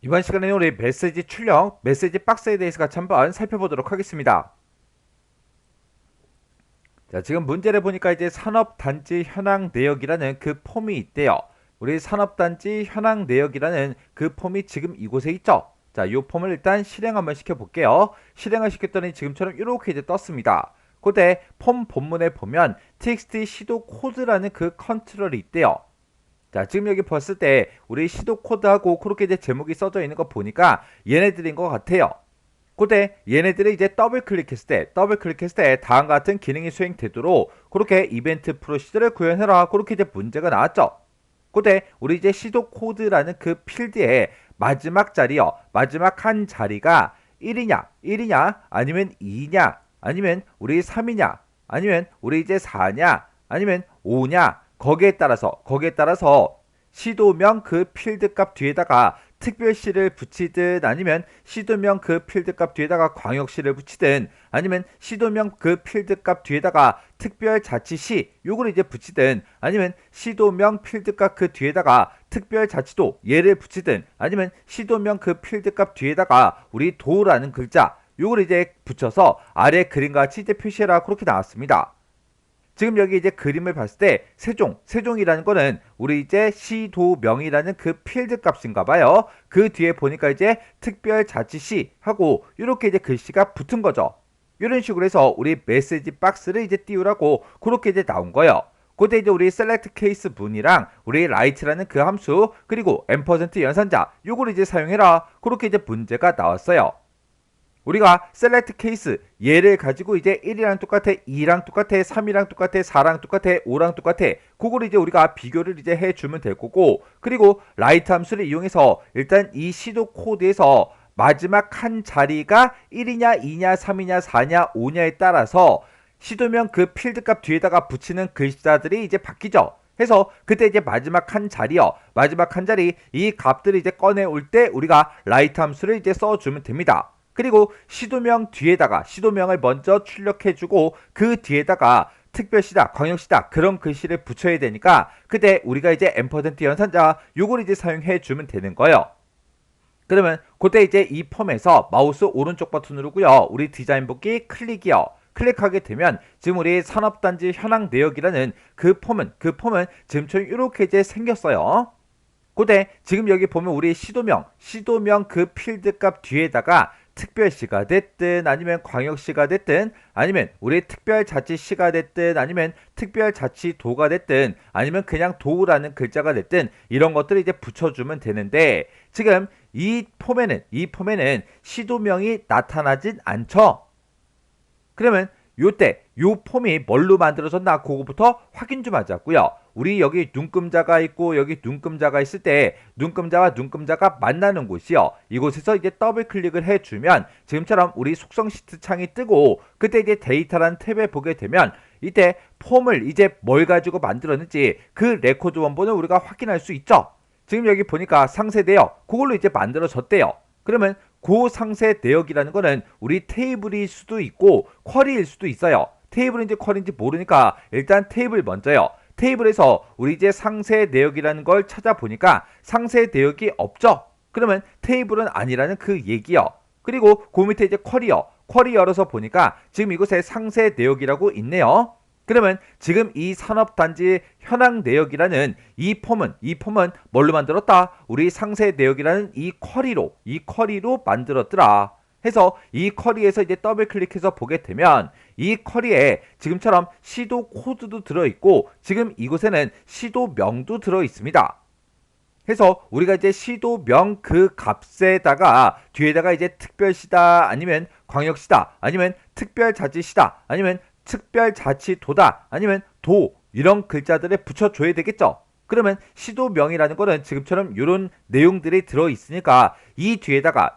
이번 시간에는 우리 메시지 출력, 메시지 박스에 대해서 같이 한번 살펴보도록 하겠습니다. 자, 지금 문제를 보니까 이제 산업단지 현황 내역이라는 그 폼이 있대요. 우리 산업단지 현황 내역이라는 그 폼이 지금 이곳에 있죠. 자, 이 폼을 일단 실행 한번 시켜볼게요. 실행을 시켰더니 지금처럼 이렇게 이제 떴습니다. 그때 폼 본문에 보면 txt 시도 코드라는 그 컨트롤이 있대요. 자, 지금 여기 봤을 때 우리 시도 코드하고 그렇게 이제 제목이 써져 있는 거 보니까 얘네들인 것 같아요. 그때 얘네들이 이제 더블 클릭했을 때 다음과 같은 기능이 수행되도록 그렇게 이벤트 프로시저를 구현해라. 그렇게 이제 문제가 나왔죠. 그때 우리 이제 시도 코드라는 그 필드에 마지막 자리요. 마지막 한 자리가 1이냐 아니면 2냐, 아니면 우리 3이냐, 아니면 우리 이제 4냐, 아니면 5냐, 거기에 따라서 시도명 그 필드 값 뒤에다가 특별시를 붙이든, 아니면 시도명 그 필드 값 뒤에다가 광역시를 붙이든, 아니면 시도명 그 필드 값 뒤에다가 특별자치시 요걸 이제 붙이든, 아니면 시도명 필드 값 그 뒤에다가 특별자치도 얘를 붙이든, 아니면 시도명 그 필드 값 뒤에다가 우리 도라는 글자 요걸 이제 붙여서 아래 그림과 같이 이제 표시해라. 그렇게 나왔습니다. 지금 여기 이제 그림을 봤을 때 세종이라는 거는 우리 이제 시도명이라는 그 필드 값인가 봐요. 그 뒤에 보니까 이제 특별자치시 하고 이렇게 이제 글씨가 붙은 거죠. 이런 식으로 해서 우리 메시지 박스를 이제 띄우라고 그렇게 이제 나온 거예요. 그때 이제 우리 select case 문이랑 우리 write라는 그 함수, 그리고 앰퍼센트 연산자 요걸 이제 사용해라. 그렇게 이제 문제가 나왔어요. 우리가 select case 얘를 가지고 이제 1이랑 똑같아, 2랑 똑같아, 3이랑 똑같아, 4랑 똑같아, 5랑 똑같아, 그걸 이제 우리가 비교를 이제 해주면 될 거고, 그리고 write 함수를 이용해서 일단 이 시도 코드에서 마지막 한 자리가 1이냐 2냐 3이냐 4냐 5냐에 따라서 시도명 그 필드 값 뒤에다가 붙이는 글자들이 이제 바뀌죠. 해서 그때 이제 마지막 한 자리요, 마지막 한 자리 이 값들을 이제 꺼내올 때 우리가 write 함수를 이제 써주면 됩니다. 그리고 시도명 뒤에다가 시도명을 먼저 출력해주고 그 뒤에다가 특별시다, 광역시다 그런 글씨를 붙여야 되니까 그때 우리가 이제 앰퍼센트 연산자 요걸 이제 사용해주면 되는 거예요. 그러면 그때 이제 이 폼에서 마우스 오른쪽 버튼 누르고요, 우리 디자인 복귀 클릭이요. 클릭하게 되면 지금 우리 산업단지 현황 내역이라는 그 폼은 지금처럼 이렇게 이제 생겼어요. 그때 지금 여기 보면 우리 시도명 그 필드 값 뒤에다가 특별시가 됐든, 아니면 광역시가 됐든, 아니면 우리 특별자치시가 됐든, 아니면 특별자치도가 됐든, 아니면 그냥 도라는 글자가 됐든 이런 것들을 이제 붙여주면 되는데, 지금 이 폼에는 시도명이 나타나진 않죠. 그러면 요때 요 폼이 뭘로 만들어졌나 그거부터 확인 좀 하자고요. 우리 여기 눈금자가 있고 여기 눈금자가 있을 때 눈금자와 눈금자가 만나는 곳이요. 이곳에서 이제 더블 클릭을 해주면 지금처럼 우리 속성 시트 창이 뜨고, 그때 이제 데이터라는 탭에 보게 되면 이때 폼을 이제 뭘 가지고 만들었는지 그 레코드 원본을 우리가 확인할 수 있죠. 지금 여기 보니까 상세 내역 그걸로 이제 만들어졌대요. 그러면 그 상세 내역이라는 거는 우리 테이블일 수도 있고 쿼리일 수도 있어요. 테이블인지 쿼리인지 모르니까 일단 테이블 먼저요. 테이블에서 우리 이제 상세 내역이라는 걸 찾아보니까 상세 내역이 없죠. 그러면 테이블은 아니라는 그 얘기요. 그리고 그 밑에 이제 쿼리요. 쿼리 열어서 보니까 지금 이곳에 상세 내역이라고 있네요. 그러면 지금 이 산업단지 현황 내역이라는 이 폼은 뭘로 만들었다? 우리 상세 내역이라는 이 쿼리로 만들었더라. 해서 이 쿼리에서 이제 더블 클릭해서 보게 되면 이 쿼리에 지금처럼 시도 코드도 들어있고 지금 이곳에는 시도명도 들어있습니다. 해서 우리가 이제 시도명 그 값에다가 뒤에다가 이제 특별시다, 아니면 광역시다, 아니면 특별자치시다, 아니면 특별자치도다, 아니면 도 이런 글자들을 붙여줘야 되겠죠. 그러면 시도명이라는 거는 지금처럼 이런 내용들이 들어있으니까 이 뒤에다가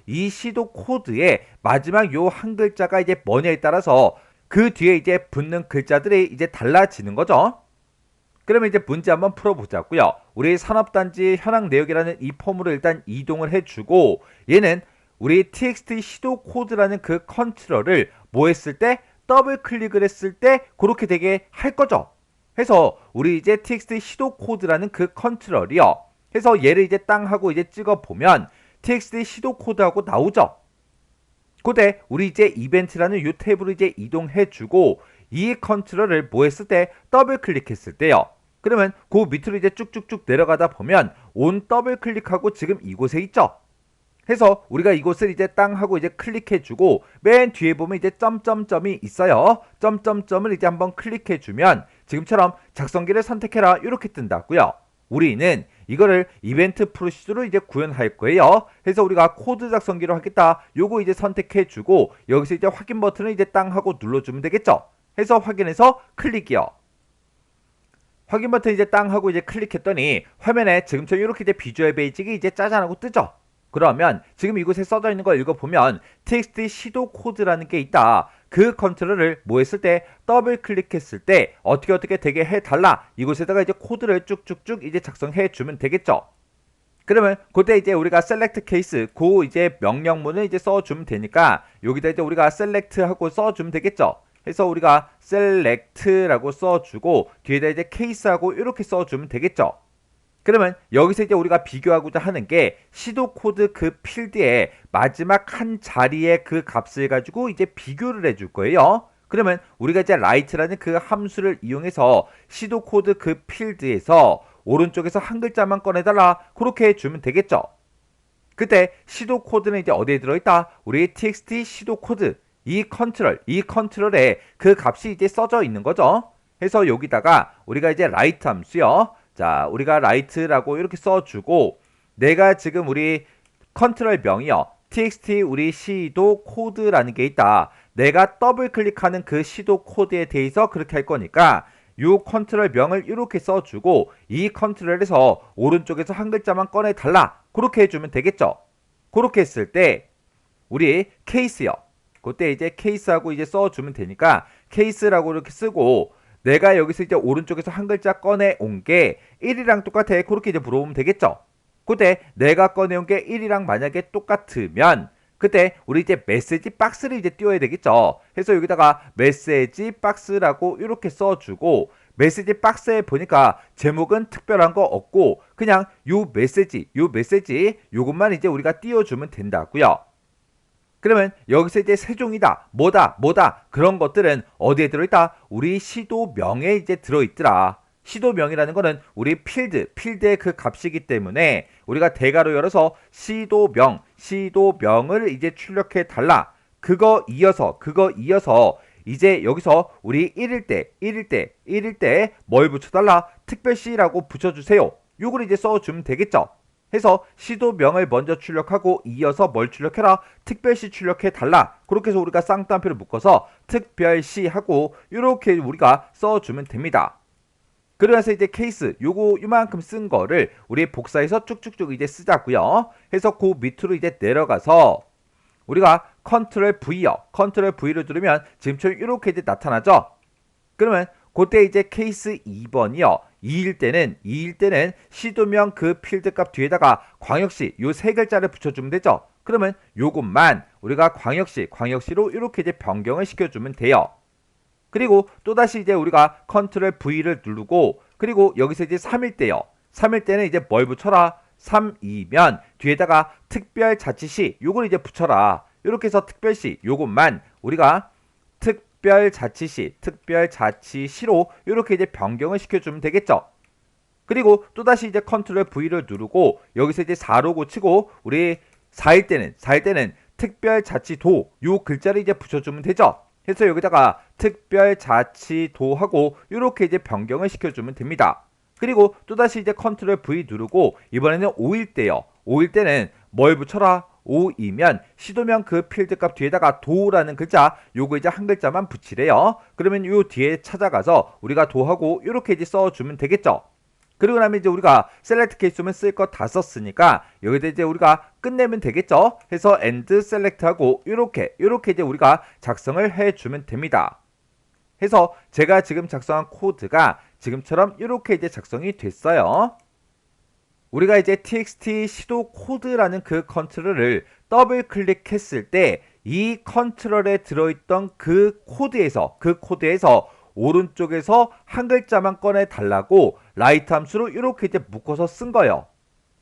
이 시도 코드의 마지막 요 한 글자가 이제 뭐냐에 따라서 그 뒤에 이제 붙는 글자들이 이제 달라지는 거죠. 그러면 이제 문제 한번 풀어보자고요. 우리 산업단지 현황 내역이라는 이 폼으로 일단 이동을 해주고, 얘는 우리 txt 시도 코드라는 그 컨트롤을 뭐 했을 때, 더블 클릭을 했을 때 그렇게 되게 할 거죠. 해서 우리 이제 txt 시도 코드라는 그 컨트롤이요, 해서 얘를 이제 땅 하고 이제 찍어 보면 txt 시도 코드하고 나오죠. 그때 우리 이제 이벤트라는 이 탭으로 이제 이동해 주고 이 컨트롤을 뭐 했을 때 더블 클릭했을 때요. 그러면 그 밑으로 이제 쭉쭉쭉 내려가다 보면 온 더블 클릭하고 지금 이곳에 있죠. 해서 우리가 이곳을 이제 땅 하고 이제 클릭해 주고 맨 뒤에 보면 이제 점점점이 있어요. 점점점을 이제 한번 클릭해 주면 지금처럼 작성기를 선택해라 이렇게 뜬다고요. 우리는 이거를 이벤트 프로시저로 이제 구현할 거예요. 해서 우리가 코드 작성기로 하겠다. 요거 이제 선택해 주고 여기서 이제 확인 버튼을 이제 땅 하고 눌러주면 되겠죠. 해서 확인해서 클릭이요. 확인 버튼 이제 땅 하고 이제 클릭했더니 화면에 지금처럼 이렇게 이제 비주얼 베이직이 이제 짜잔하고 뜨죠. 그러면 지금 이곳에 써져 있는 거 읽어보면 txt 시도 코드라는 게 있다. 그 컨트롤을 뭐 했을 때 더블 클릭했을 때 어떻게 되게 해달라. 이곳에다가 이제 코드를 쭉쭉쭉 이제 작성해 주면 되겠죠. 그러면 그때 이제 우리가 select case 그 이제 명령문을 이제 써주면 되니까 여기다 이제 우리가 select 하고 써주면 되겠죠. 해서 우리가 select라고 써주고 뒤에다 이제 case하고 이렇게 써주면 되겠죠. 그러면 여기서 이제 우리가 비교하고자 하는 게 시도 코드 그 필드의 마지막 한 자리의 그 값을 가지고 이제 비교를 해줄 거예요. 그러면 우리가 이제 write라는 그 함수를 이용해서 시도 코드 그 필드에서 오른쪽에서 한 글자만 꺼내달라 그렇게 해주면 되겠죠. 그때 시도 코드는 이제 어디에 들어있다? 우리 txt 시도 코드 이 컨트롤에 그 값이 이제 써져 있는 거죠. 해서 여기다가 우리가 이제 write 함수요. 자, 우리가 write라고 이렇게 써주고 내가 지금 우리 컨트롤 명이요. txt 우리 시도 코드라는 게 있다. 내가 더블 클릭하는 그 시도 코드에 대해서 그렇게 할 거니까 이 컨트롤 명을 이렇게 써주고 이 컨트롤에서 오른쪽에서 한 글자만 꺼내 달라. 그렇게 해주면 되겠죠. 그렇게 했을 때 우리 케이스요. 그때 이제 케이스하고 이제 써주면 되니까 케이스라고 이렇게 쓰고 내가 여기서 이제 오른쪽에서 한 글자 꺼내온 게 1이랑 똑같아. 그렇게 이제 물어보면 되겠죠. 그때 내가 꺼내온 게 1이랑 만약에 똑같으면 그때 우리 이제 메시지 박스를 이제 띄워야 되겠죠. 해서 여기다가 메시지 박스라고 이렇게 써주고 메시지 박스에 보니까 제목은 특별한 거 없고 그냥 요 메시지 요것만 이제 우리가 띄워주면 된다고요. 그러면 여기서 이제 세종이다, 뭐다 그런 것들은 어디에 들어있다? 우리 시도명에 이제 들어있더라. 시도명이라는 거는 우리 필드의 그 값이기 때문에 우리가 대괄호 열어서 시도명을 이제 출력해 달라. 그거 이어서 이제 여기서 우리 1일 때 뭘 붙여달라? 특별시라고 붙여주세요. 요걸 이제 써주면 되겠죠. 해서 시도명을 먼저 출력하고 이어서 뭘 출력해라? 특별시 출력해 달라. 그렇게 해서 우리가 쌍따옴표를 묶어서 특별시 하고 이렇게 우리가 써주면 됩니다. 그래서 이제 케이스 요만큼 쓴 거를 우리 복사해서 쭉쭉쭉 이제 쓰자고요. 해서 그 밑으로 이제 내려가서 우리가 컨트롤 V요. 컨트롤 V를 누르면 지금처럼 이렇게 이제 나타나죠. 그러면 그때 이제 케이스 2번이요. 2일 때는 시도명 그 필드 값 뒤에다가 광역시 요 세 글자를 붙여주면 되죠. 그러면 요것만 우리가 광역시로 이렇게 이제 변경을 시켜주면 돼요. 그리고 또다시 이제 우리가 컨트롤 V를 누르고 그리고 여기서 이제 3일 때는 이제 뭘 붙여라? 3이면 뒤에다가 특별자치시 요걸 이제 붙여라. 이렇게 해서 특별시 요것만 우리가 특별자치시로 이렇게 이제 변경을 시켜주면 되겠죠. 그리고 또다시 이제 컨트롤 V를 누르고 여기서 이제 4로 고치고 우리 4일 때는 특별자치도 요 글자를 이제 붙여주면 되죠. 해서 여기다가 특별자치도하고 이렇게 이제 변경을 시켜주면 됩니다. 그리고 또다시 이제 컨트롤 V 누르고 이번에는 5일 때는 뭘 붙여라? 5이면 시도명 그 필드 값 뒤에다가 도라는 글자 요거 이제 한 글자만 붙이래요. 그러면 요 뒤에 찾아가서 우리가 도하고 이렇게 이제 써주면 되겠죠. 그리고 나면 이제 우리가 셀렉트 케이스면 쓸 거 다 썼으니까 여기다 이제 우리가 끝내면 되겠죠. 해서 end select 하고 이렇게 이제 우리가 작성을 해주면 됩니다. 해서 제가 지금 작성한 코드가 지금처럼 이렇게 이제 작성이 됐어요. 우리가 이제 txt 시도 코드라는 그 컨트롤을 더블 클릭했을 때 이 컨트롤에 들어있던 그 코드에서 오른쪽에서 한 글자만 꺼내 달라고 라이트 함수로 이렇게 이제 묶어서 쓴 거예요.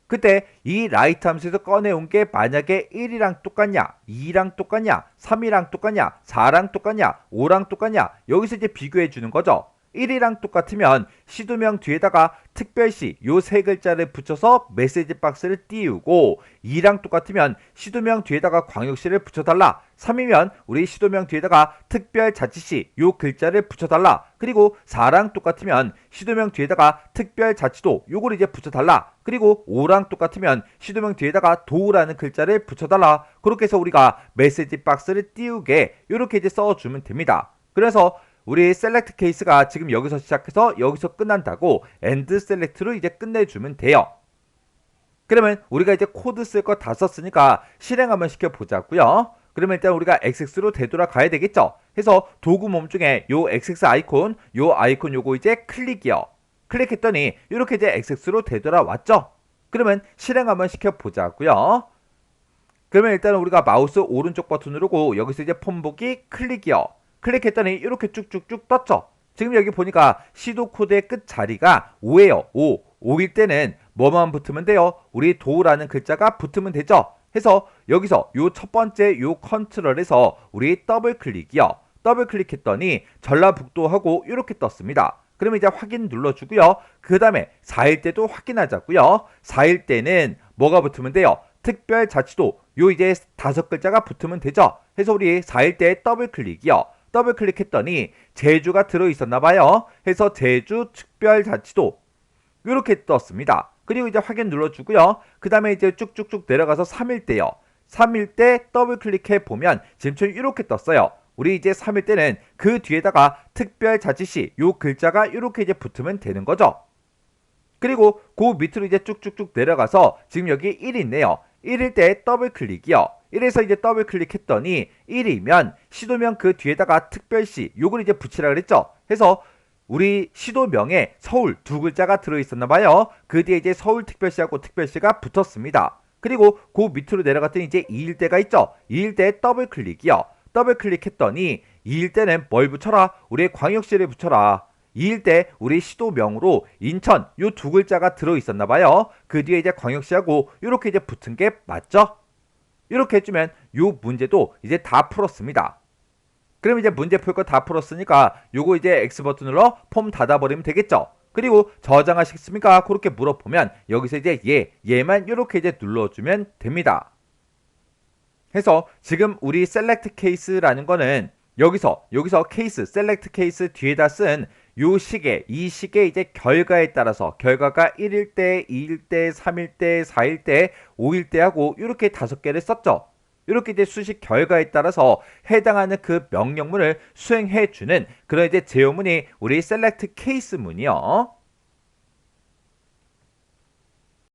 그때 이 라이트 함수에서 꺼내온 게 만약에 1이랑 똑같냐, 2랑 똑같냐, 3이랑 똑같냐, 4랑 똑같냐, 5랑 똑같냐, 여기서 이제 비교해 주는 거죠. 1이랑 똑같으면 시도명 뒤에다가 특별시 요 세 글자를 붙여서 메시지 박스를 띄우고, 2랑 똑같으면 시도명 뒤에다가 광역시를 붙여달라. 3이면 우리 시도명 뒤에다가 특별자치시 요 글자를 붙여달라. 그리고 4랑 똑같으면 시도명 뒤에다가 특별자치도 요걸 이제 붙여달라. 그리고 5랑 똑같으면 시도명 뒤에다가 도라는 글자를 붙여달라. 그렇게 해서 우리가 메시지 박스를 띄우게 이렇게 이제 써주면 됩니다. 그래서 우리 셀렉트 케이스가 지금 여기서 시작해서 여기서 끝난다고 엔드 셀렉트로 이제 끝내주면 돼요. 그러면 우리가 이제 코드 쓸 거 다 썼으니까 실행 한번 시켜보자고요. 그러면 일단 우리가 XX로 되돌아가야 되겠죠. 해서 도구 몸 중에 요 XX 아이콘, 요 아이콘 요거 이제 클릭이요. 클릭했더니 이렇게 이제 XX로 되돌아왔죠. 그러면 실행 한번 시켜보자고요. 그러면 일단 우리가 마우스 오른쪽 버튼 누르고 여기서 이제 폼 보기 클릭이요. 클릭했더니 이렇게 쭉쭉쭉 떴죠. 지금 여기 보니까 시도 코드의 끝 자리가 5예요. 5. 5일 때는 뭐만 붙으면 돼요? 우리 도라는 글자가 붙으면 되죠. 해서 여기서 요 첫 번째 요 컨트롤에서 우리 더블 클릭이요. 더블 클릭했더니 전라북도하고 이렇게 떴습니다. 그러면 이제 확인 눌러주고요. 그 다음에 4일 때도 확인하자고요. 4일 때는 뭐가 붙으면 돼요? 특별자치도 요 이제 5글자가 붙으면 되죠. 해서 우리 4일 때 더블 클릭이요. 더블 클릭했더니 제주가 들어있었나봐요. 해서 제주 특별자치도 이렇게 떴습니다. 그리고 이제 확인 눌러주고요. 그 다음에 이제 쭉쭉쭉 내려가서 3일 때요. 3일 때 더블 클릭해 보면 지금처럼 이렇게 떴어요. 우리 이제 3일 때는 그 뒤에다가 특별자치시 요 글자가 이렇게 이제 붙으면 되는 거죠. 그리고 그 밑으로 이제 쭉쭉쭉 내려가서 지금 여기 1이 있네요. 1일 때 더블 클릭이요. 1에서 이제 더블 클릭했더니 1이면 시도명 그 뒤에다가 특별시 요걸 이제 붙이라 그랬죠. 해서 우리 시도명에 서울 두 글자가 들어있었나봐요. 그 뒤에 이제 서울특별시하고 특별시가 붙었습니다. 그리고 그 밑으로 내려갔더니 이제 2일 때가 있죠. 2일 때 더블 클릭이요. 더블 클릭했더니 2일 때는 뭘 붙여라? 우리 광역시를 붙여라. 2일 때 우리 시도명으로 인천 요 두 글자가 들어있었나봐요. 그 뒤에 이제 광역시하고 이렇게 이제 붙은 게 맞죠? 이렇게 해주면 요 문제도 이제 다 풀었습니다. 그럼 이제 문제 풀 거 다 풀었으니까 요거 이제 X 버튼으로 폼 닫아버리면 되겠죠. 그리고 저장하시겠습니까? 그렇게 물어보면 여기서 이제 얘만 이렇게 이제 눌러주면 됩니다. 해서 지금 우리 셀렉트 케이스라는 거는 여기서 케이스, 셀렉트 케이스 뒤에다 쓴 요 시계, 이 시계 이제 결과에 따라서 결과가 1일 때, 2일 때, 3일 때, 4일 때, 5일 때 하고 이렇게 5개를 썼죠. 이렇게 이제 수식 결과에 따라서 해당하는 그 명령문을 수행해 주는 그런 이제 제어문이 우리 셀렉트 케이스 문이요.